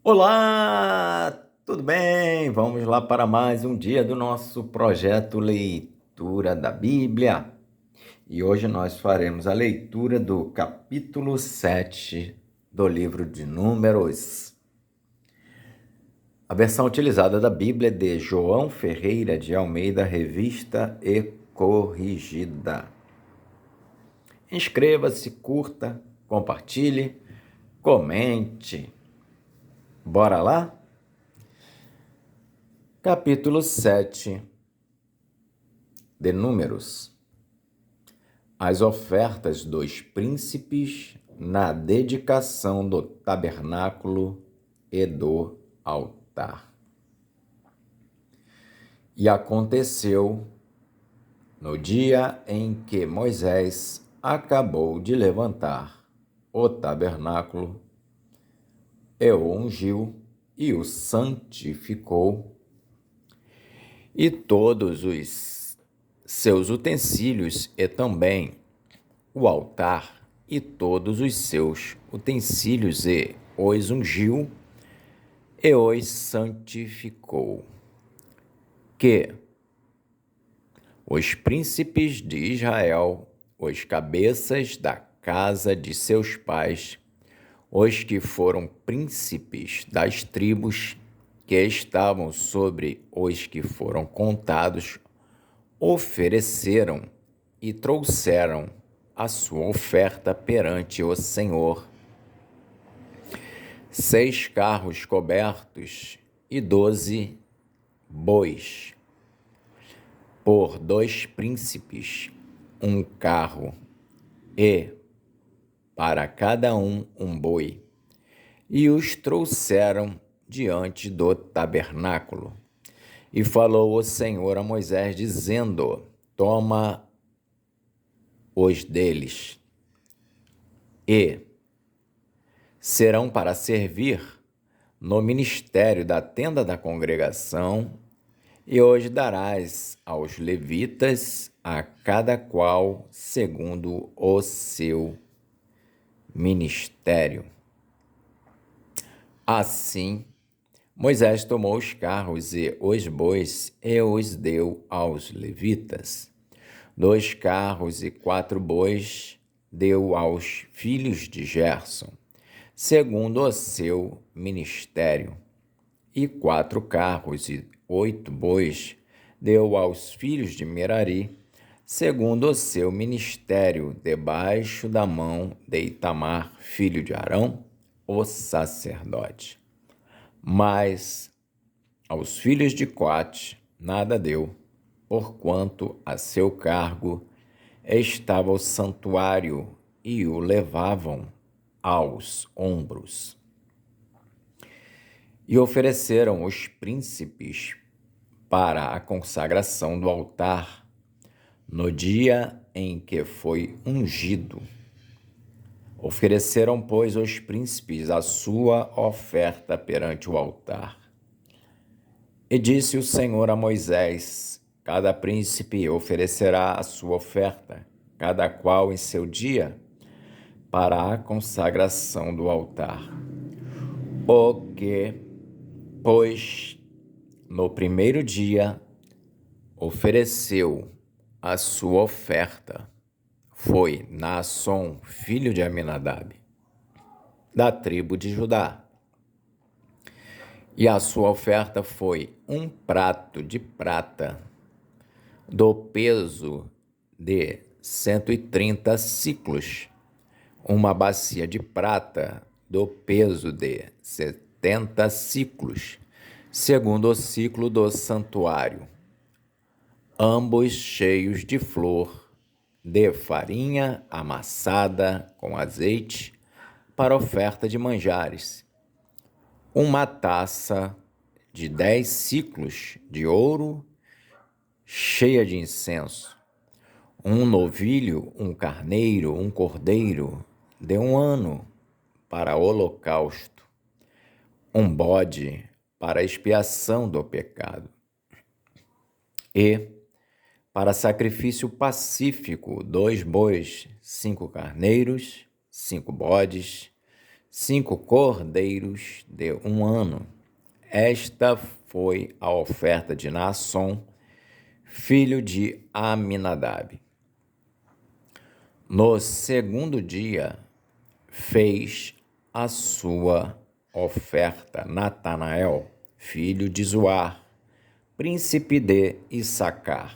Olá, tudo bem? Vamos lá para mais um dia do nosso projeto Leitura da Bíblia. E hoje nós faremos a leitura do capítulo 7 do livro de Números. A versão utilizada da Bíblia é de João Ferreira de Almeida, revista e corrigida. Inscreva-se, curta, compartilhe, comente. Bora lá? Capítulo 7 de Números. As ofertas dos príncipes na dedicação do tabernáculo e do altar. E aconteceu, no dia em que Moisés acabou de levantar o tabernáculo, e o ungiu e o santificou, e todos os seus utensílios e também o altar e todos os seus utensílios, e os ungiu e os santificou, que os príncipes de Israel, os cabeças da casa de seus pais, os que foram príncipes das tribos que estavam sobre os que foram contados, ofereceram e trouxeram a sua oferta perante o Senhor: 6 carros cobertos e 12 bois, por 2 príncipes, um carro, e para cada um boi, e os trouxeram diante do tabernáculo. E falou o Senhor a Moisés, dizendo: toma os deles, e serão para servir no ministério da tenda da congregação, e os darás aos levitas, a cada qual segundo o seu ministério. Assim, Moisés tomou os carros e os bois e os deu aos levitas. 2 carros e 4 bois deu aos filhos de Gerson, segundo o seu ministério, e 4 carros e 8 bois deu aos filhos de Merari, segundo o seu ministério, debaixo da mão de Itamar, filho de Arão, o sacerdote. Mas aos filhos de Coate nada deu, porquanto a seu cargo estava o santuário e o levavam aos ombros. E ofereceram os príncipes para a consagração do altar no dia em que foi ungido. Ofereceram, pois, os príncipes a sua oferta perante o altar. E disse o Senhor a Moisés: cada príncipe oferecerá a sua oferta, cada qual em seu dia, para a consagração do altar. O que, pois, no primeiro dia ofereceu a sua oferta foi Naasson, filho de Aminadab, da tribo de Judá. E a sua oferta foi 1 prato de prata, do peso de 130 siclos, uma bacia de prata, do peso de 70 siclos, segundo o ciclo do santuário, ambos cheios de flor, de farinha amassada com azeite, para oferta de manjares, uma taça de 10 siclos de ouro, cheia de incenso, um novilho, um carneiro, um cordeiro de 1 ano para holocausto, um bode para expiação do pecado, e para sacrifício pacífico 2 bois, 5 carneiros, 5 bodes, 5 cordeiros de 1 ano. Esta foi a oferta de Naasson, filho de Aminadab. No segundo dia, fez a sua oferta Natanael, filho de Zuar, príncipe de Issacar.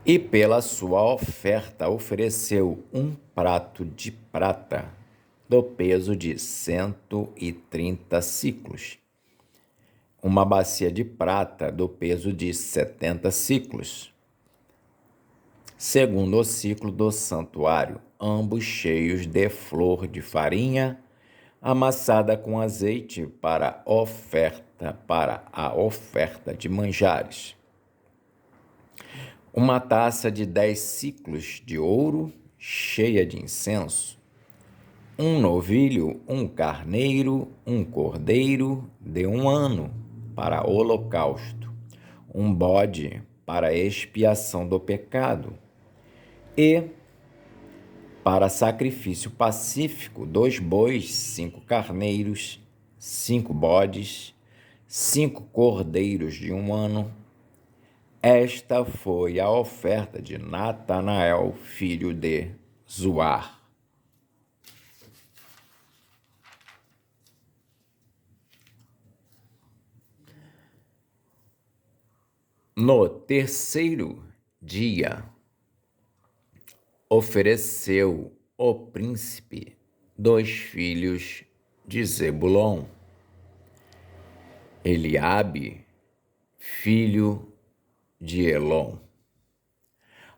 E pela sua oferta ofereceu um prato de prata, do peso de 130 siclos, uma bacia de prata do peso de 70 siclos, segundo o ciclo do santuário, ambos cheios de flor de farinha, amassada com azeite para a oferta de manjares. Uma taça de 10 siclos de ouro, cheia de incenso, um novilho, um carneiro, um cordeiro de 1 ano para holocausto, um bode para expiação do pecado e para sacrifício pacífico 2 bois, 5 carneiros, 5 bodes, 5 cordeiros de 1 ano. Esta foi a oferta de Natanael, filho de Zuar. No terceiro dia, ofereceu o príncipe 2 filhos de Zebulon, Eliabe, filho de Elon.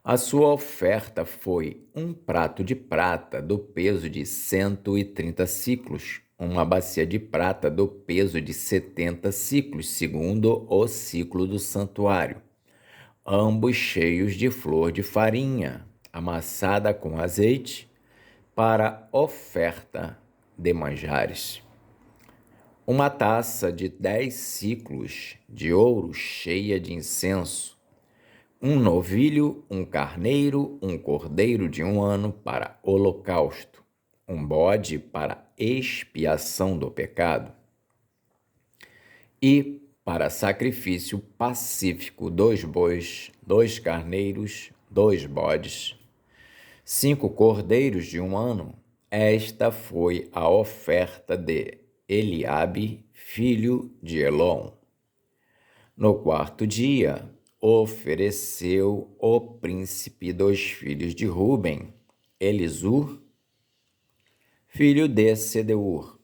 A sua oferta foi um prato de prata do peso de 130 siclos, uma bacia de prata do peso de 70 siclos, segundo o ciclo do santuário, ambos cheios de flor de farinha, amassada com azeite, para oferta de manjares. Uma taça de 10 siclos de ouro cheia de incenso, um novilho, um carneiro, um cordeiro de 1 ano para holocausto, um bode para expiação do pecado e para sacrifício pacífico 2 bois, 2 carneiros, 2 bodes, 5 cordeiros de 1 ano. Esta foi a oferta de Eliabe, filho de Elon. No quarto dia, ofereceu o príncipe 2 filhos de Ruben, Elisur, filho de Sedeur.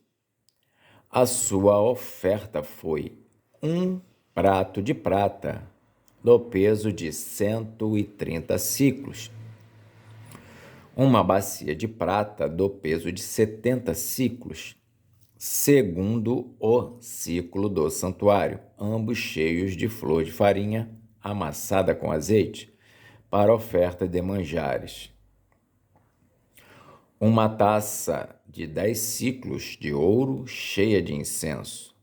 A sua oferta foi um prato de prata, do peso de 130 siclos, uma bacia de prata do peso de 70 siclos, segundo o ciclo do santuário, ambos cheios de flor de farinha, amassada com azeite, para oferta de manjares. Uma taça de 10 siclos de ouro cheia de incenso,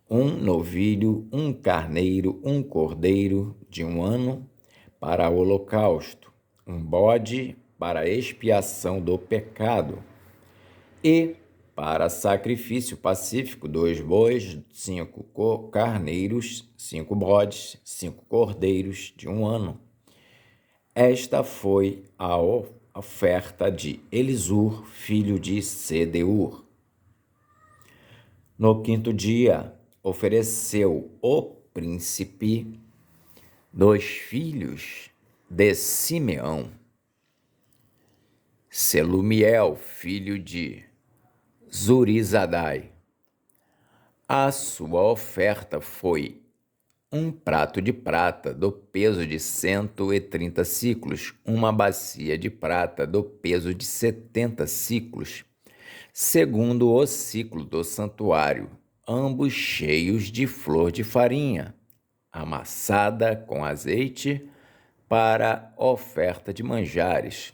um novilho, um carneiro, um cordeiro de 1 ano para o holocausto, um bode para expiação do pecado e para sacrifício pacífico 2 bois, 5 carneiros, 5 bodes, 5 cordeiros de 1 ano. Esta foi a oferta de Elisur, filho de Sedeur. No quinto dia, ofereceu o príncipe 2 filhos de Simeão, Selumiel, filho de Zurizadai. A sua oferta foi um prato de prata do peso de 130 siclos, uma bacia de prata do peso de 70 siclos, segundo o ciclo do santuário, ambos cheios de flor de farinha, amassada com azeite para oferta de manjares.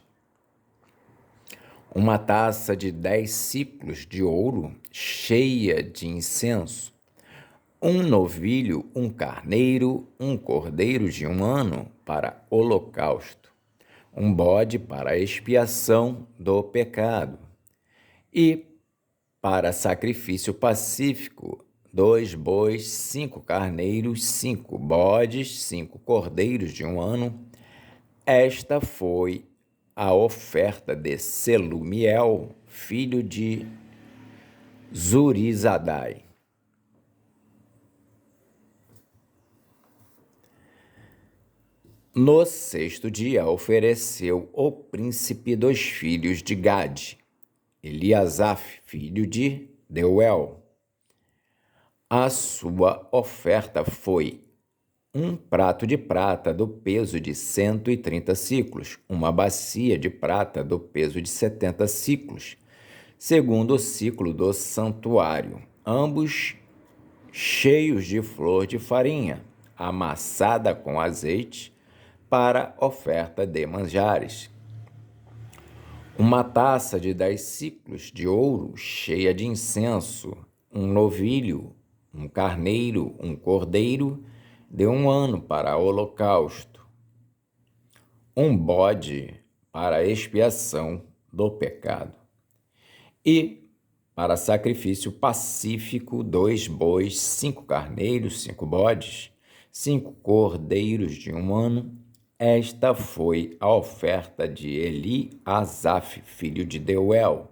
Uma taça de 10 siclos de ouro cheia de incenso, um novilho, um carneiro, um cordeiro de 1 ano para holocausto, um bode para expiação do pecado e para sacrifício pacífico, 2 bois, 5 carneiros, 5 bodes, 5 cordeiros de 1 ano. Esta foi a oferta de Selumiel, filho de Zurizadai. No 6º dia, ofereceu o príncipe dos filhos de Gade, Eliasaf, filho de Deuel. A sua oferta foi um prato de prata do peso de 130 siclos, uma bacia de prata do peso de 70 siclos, segundo o ciclo do santuário, ambos cheios de flor de farinha, amassada com azeite, para oferta de manjares. Uma taça de 10 siclos de ouro cheia de incenso, um novilho, um carneiro, um cordeiro de 1 ano para holocausto, um bode para expiação do pecado, e para sacrifício pacífico 2 bois, 5 carneiros, 5 bodes, 5 cordeiros de 1 ano. Esta foi a oferta de Eliasaf, filho de Deuel.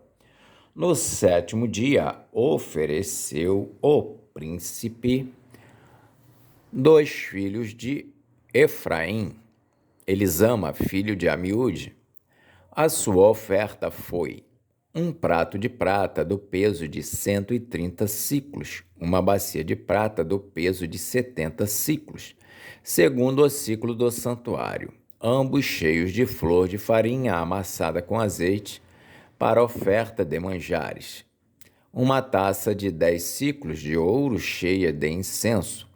No 7º dia, ofereceu o príncipe dos filhos de Efraim, Elisama, filho de Amiúde. A sua oferta foi um prato de prata do peso de 130 siclos, uma bacia de prata do peso de 70 siclos, segundo o ciclo do santuário, ambos cheios de flor de farinha amassada com azeite, para oferta de manjares. Uma taça de 10 siclos de ouro cheia de incenso,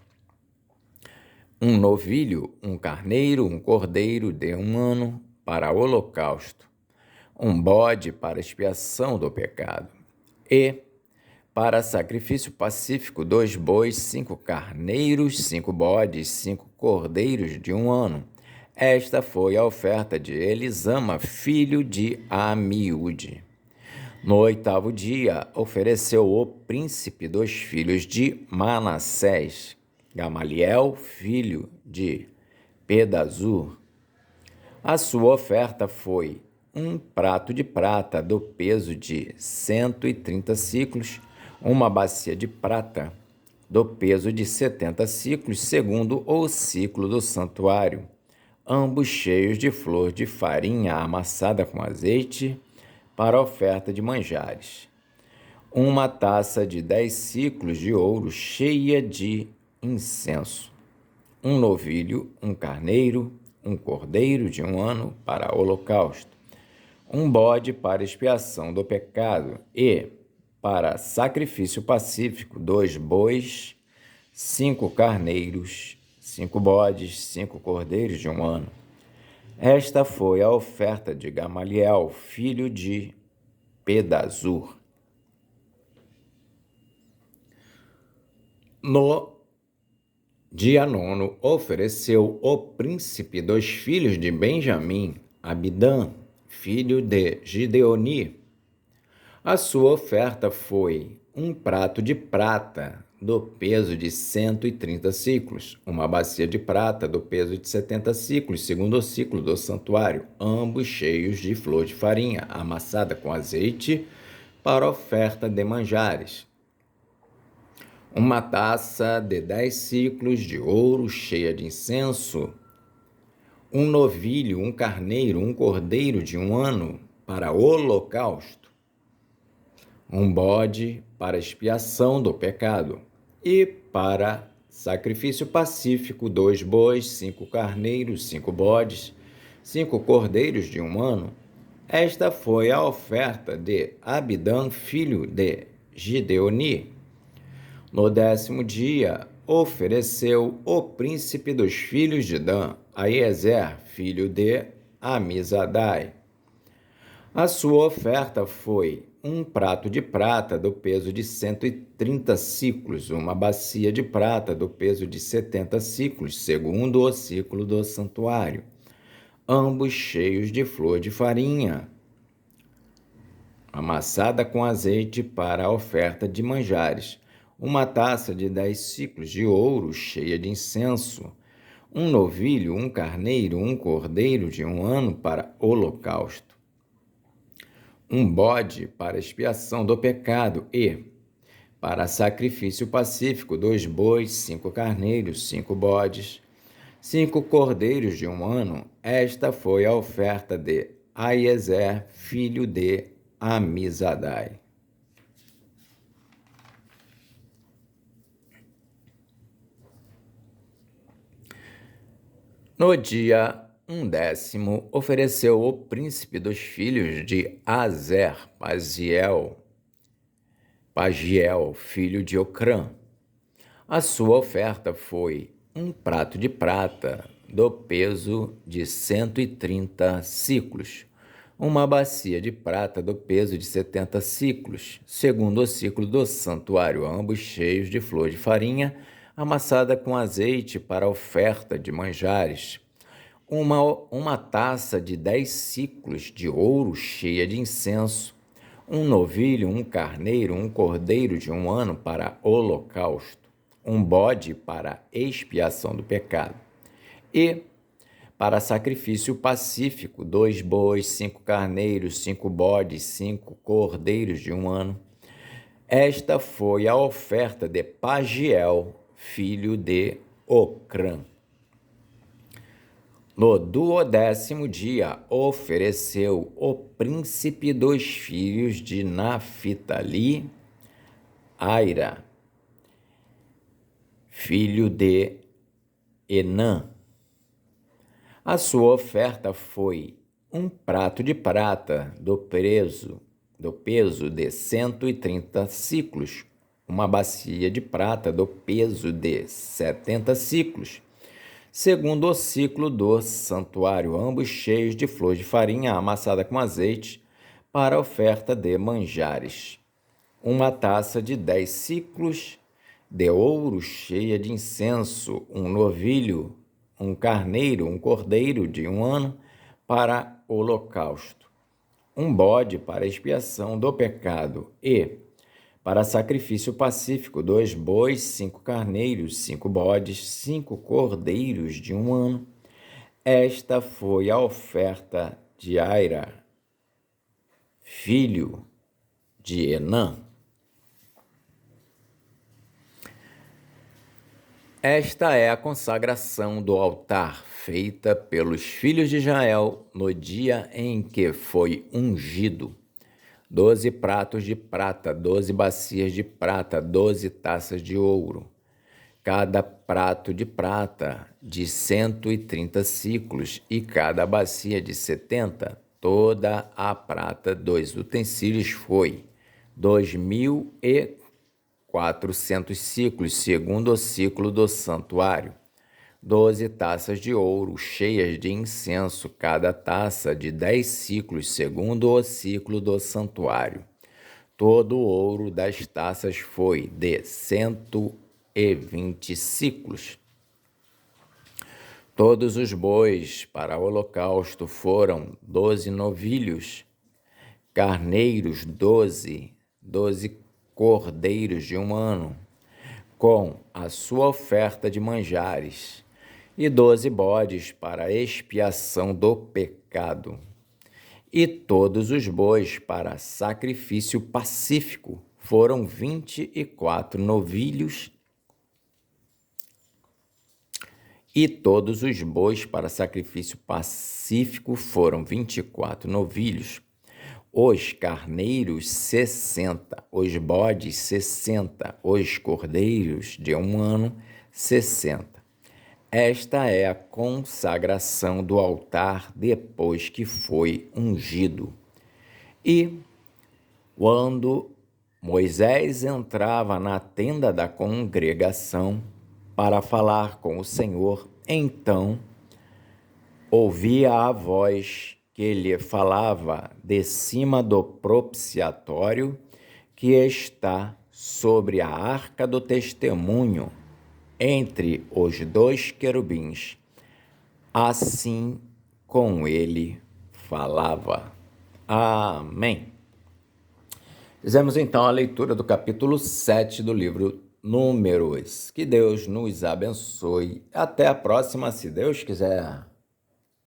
um novilho, um carneiro, um cordeiro de 1 ano para holocausto, um bode para expiação do pecado, e para sacrifício pacífico 2 bois, 5 carneiros, 5 bodes, 5 cordeiros de 1 ano. Esta foi a oferta de Elisama, filho de Amiúde. No 8º dia, ofereceu o príncipe dos filhos de Manassés, Gamaliel, filho de Pedazur. A sua oferta foi um prato de prata do peso de 130 siclos, uma bacia de prata do peso de 70 siclos, segundo o ciclo do santuário, ambos cheios de flor de farinha amassada com azeite, para oferta de manjares. Uma taça de 10 siclos de ouro cheia de incenso, um novilho, um carneiro, um cordeiro de 1 ano para holocausto, um bode para expiação do pecado e, para sacrifício pacífico, 2 bois, 5 carneiros, 5 bodes, 5 cordeiros de 1 ano. Esta foi a oferta de Gamaliel, filho de Pedazur. No dia 9, ofereceu o príncipe dos filhos de Benjamim, Abidã, filho de Gideoni. A sua oferta foi um prato de prata do peso de 130 siclos, uma bacia de prata do peso de 70 siclos, segundo o ciclo do santuário, ambos cheios de flor de farinha, amassada com azeite, para oferta de manjares. Uma taça de 10 siclos de ouro cheia de incenso, um novilho, um carneiro, um cordeiro de 1 ano para holocausto, um bode para expiação do pecado e para sacrifício pacífico 2 bois, 5 carneiros, 5 bodes, 5 cordeiros de 1 ano. Esta foi a oferta de Abidã, filho de Gideoni. No 10º dia, ofereceu o príncipe dos filhos de Dan, Aiezer, filho de Amizadai. A sua oferta foi um prato de prata do peso de 130 siclos, uma bacia de prata do peso de 70 siclos, segundo o ciclo do santuário, ambos cheios de flor de farinha, amassada com azeite para a oferta de manjares, uma taça de 10 siclos de ouro cheia de incenso, um novilho, um carneiro, um cordeiro de 1 ano para holocausto, um bode para expiação do pecado e, para sacrifício pacífico, 2 bois, 5 carneiros, 5 bodes, 5 cordeiros de 1 ano. Esta foi a oferta de Aiezer, filho de Amizadai. No dia 10º, ofereceu o príncipe dos filhos de Azer, Pagiel, filho de Ocrã. A sua oferta foi um prato de prata do peso de 130 siclos, uma bacia de prata do peso de 70 siclos, segundo o ciclo do santuário, ambos cheios de flor de farinha, amassada com azeite para oferta de manjares, uma taça de 10 siclos de ouro cheia de incenso, um novilho, um carneiro, um cordeiro de 1 ano para holocausto, um bode para expiação do pecado, e, para sacrifício pacífico, 2 bois, 5 carneiros, 5 bodes, 5 cordeiros de 1 ano. Esta foi a oferta de Pagiel, filho de Ocrã. No 12º dia, ofereceu o príncipe dos filhos de Naphtali, Aira, filho de Enã. A sua oferta foi um prato de prata do peso de 130 siclos, uma bacia de prata do peso de 70 siclos, segundo o ciclo do santuário, ambos cheios de flor de farinha amassada com azeite, para oferta de manjares, uma taça de 10 siclos de ouro cheia de incenso, um novilho, um carneiro, um cordeiro de 1 ano para holocausto, um bode para expiação do pecado e, para sacrifício pacífico, 2 bois, 5 carneiros, 5 bodes, 5 cordeiros de 1 ano. Esta foi a oferta de Aira, filho de Enã. Esta é a consagração do altar feita pelos filhos de Israel no dia em que foi ungido. 12 pratos de prata, 12 bacias de prata, 12 taças de ouro. Cada prato de prata de 130 siclos e cada bacia de 70, toda a prata dos utensílios foi 2.400 siclos, segundo o ciclo do santuário. 12 taças de ouro cheias de incenso, cada taça de 10 siclos, segundo o ciclo do santuário. Todo o ouro das taças foi de 120 siclos. Todos os bois para o holocausto foram 12 novilhos, carneiros 12 cordeiros de 1 ano, com a sua oferta de manjares, e 12 bodes para expiação do pecado, e todos os bois para sacrifício pacífico foram 24 novilhos, e todos os bois para sacrifício pacífico foram 24 novilhos, os carneiros 60, os bodes 60, os cordeiros de 1 ano 60. Esta é a consagração do altar depois que foi ungido. E quando Moisés entrava na tenda da congregação para falar com o Senhor, então ouvia a voz que lhe falava de cima do propiciatório que está sobre a arca do testemunho, entre os 2 querubins. Assim com ele falava. Amém. Fizemos então a leitura do capítulo 7 do livro Números. Que Deus nos abençoe. Até a próxima, se Deus quiser.